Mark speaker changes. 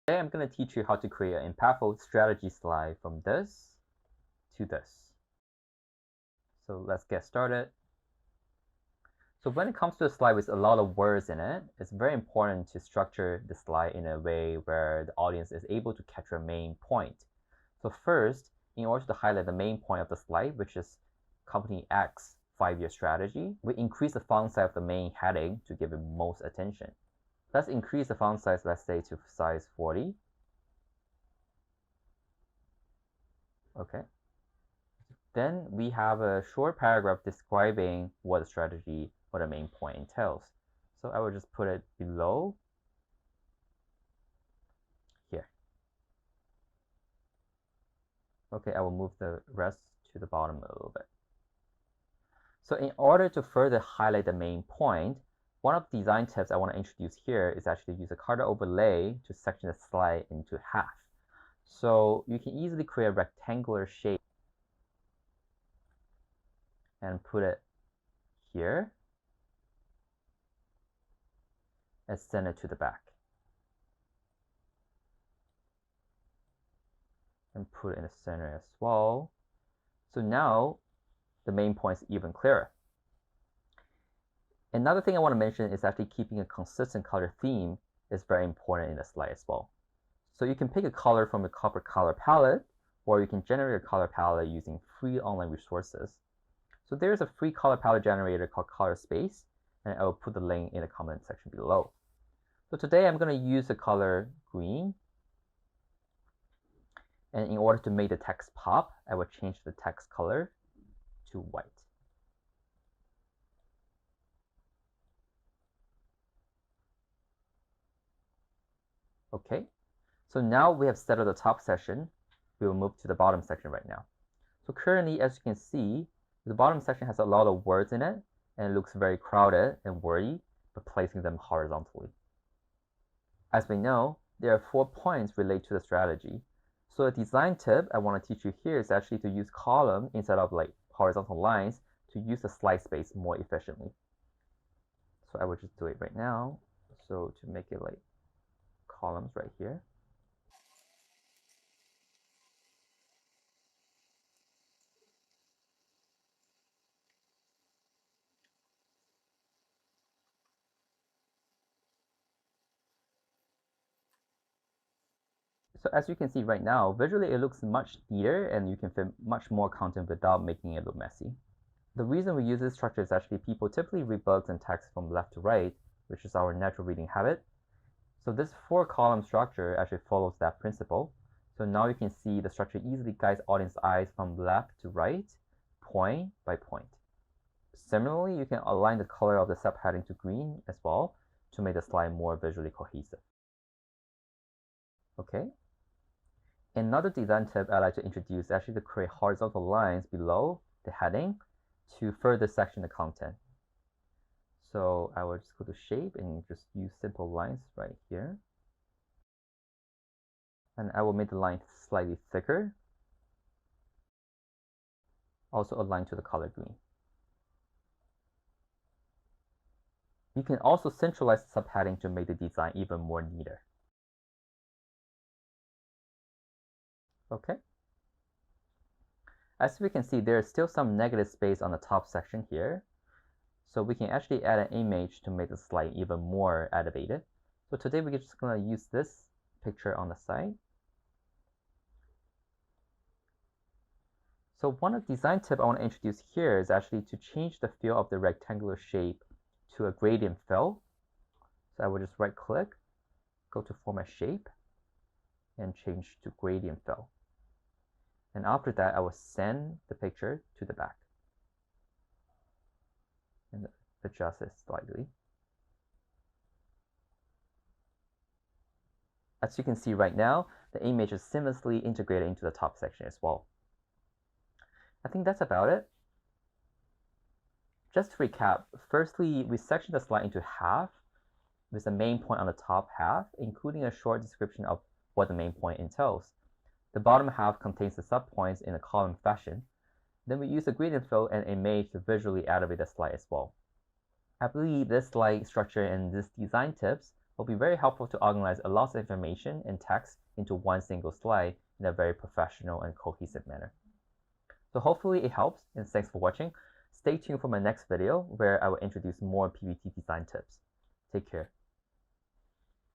Speaker 1: Today I'm going to teach you how to create an impactful strategy slide from this to this. So let's get started. So when it comes to a slide with a lot of words in it, it's very important to structure the slide in a way where the audience is able to catch your main point. So first, in order to highlight the main point of the slide, which is Company X 5-year strategy, we increase the font size of the main heading to give it most attention. Let's increase the font size, let's say, to size 40. Okay. Then we have a short paragraph describing what the strategy or the main point entails. So I will just put it below here. Okay, I will move the rest to the bottom a little bit. So in order to further highlight the main point, one of the design tips I want to introduce here is actually use a color overlay to section the slide into half. So you can easily create a rectangular shape and put it here and send it to the back. And put it in the center as well. So now the main point is even clearer. Another thing I want to mention is actually keeping a consistent color theme is very important in the slide as well. So you can pick a color from a corporate color palette, or you can generate a color palette using free online resources. So there's a free color palette generator called Color Space, and I will put the link in the comment section below. So today I'm going to use the color green. And in order to make the text pop, I will change the text color to white. Okay, so now we have settled the top section. We will move to the bottom section right now. So currently, as you can see, the bottom section has a lot of words in it, and it looks very crowded and wordy, but placing them horizontally. As we know, there are 4 points related to the strategy. So a design tip I want to teach you here is actually to use column instead of like horizontal lines to use the slide space more efficiently. So I will just do it right now. So to make it like columns right here. So as you can see right now, visually it looks much neater and you can fit much more content without making it look messy. The reason we use this structure is actually people typically read books and text from left to right, which is our natural reading habit. So this 4-column structure actually follows that principle. So now you can see the structure easily guides audience eyes from left to right, point by point. Similarly, you can align the color of the subheading to green as well to make the slide more visually cohesive. Okay. Another design tip I like to introduce is actually to create horizontal lines below the heading to further section the content. So I will just go to shape and just use simple lines right here. And I will make the line slightly thicker. Also align to the color green. You can also centralize the subheading to make the design even more neater. Okay. As we can see, there is still some negative space on the top section here. So we can actually add an image to make the slide even more elevated. So today we're just going to use this picture on the side. So one design tip I want to introduce here is actually to change the feel of the rectangular shape to a gradient fill. So I will just right click, go to Format Shape, and change to Gradient Fill. And after that, I will send the picture to the back and adjust it slightly. As you can see right now, the image is seamlessly integrated into the top section as well. I think that's about it. Just to recap, firstly, we sectioned the slide into half with the main point on the top half, including a short description of what the main point entails. The bottom half contains the subpoints in a column fashion. Then we use the gradient fill and image to visually elevate the slide as well. I believe this slide structure and these design tips will be very helpful to organize a lot of information and text into one single slide in a very professional and cohesive manner. So hopefully it helps, and thanks for watching. Stay tuned for my next video where I will introduce more PPT design tips. Take care.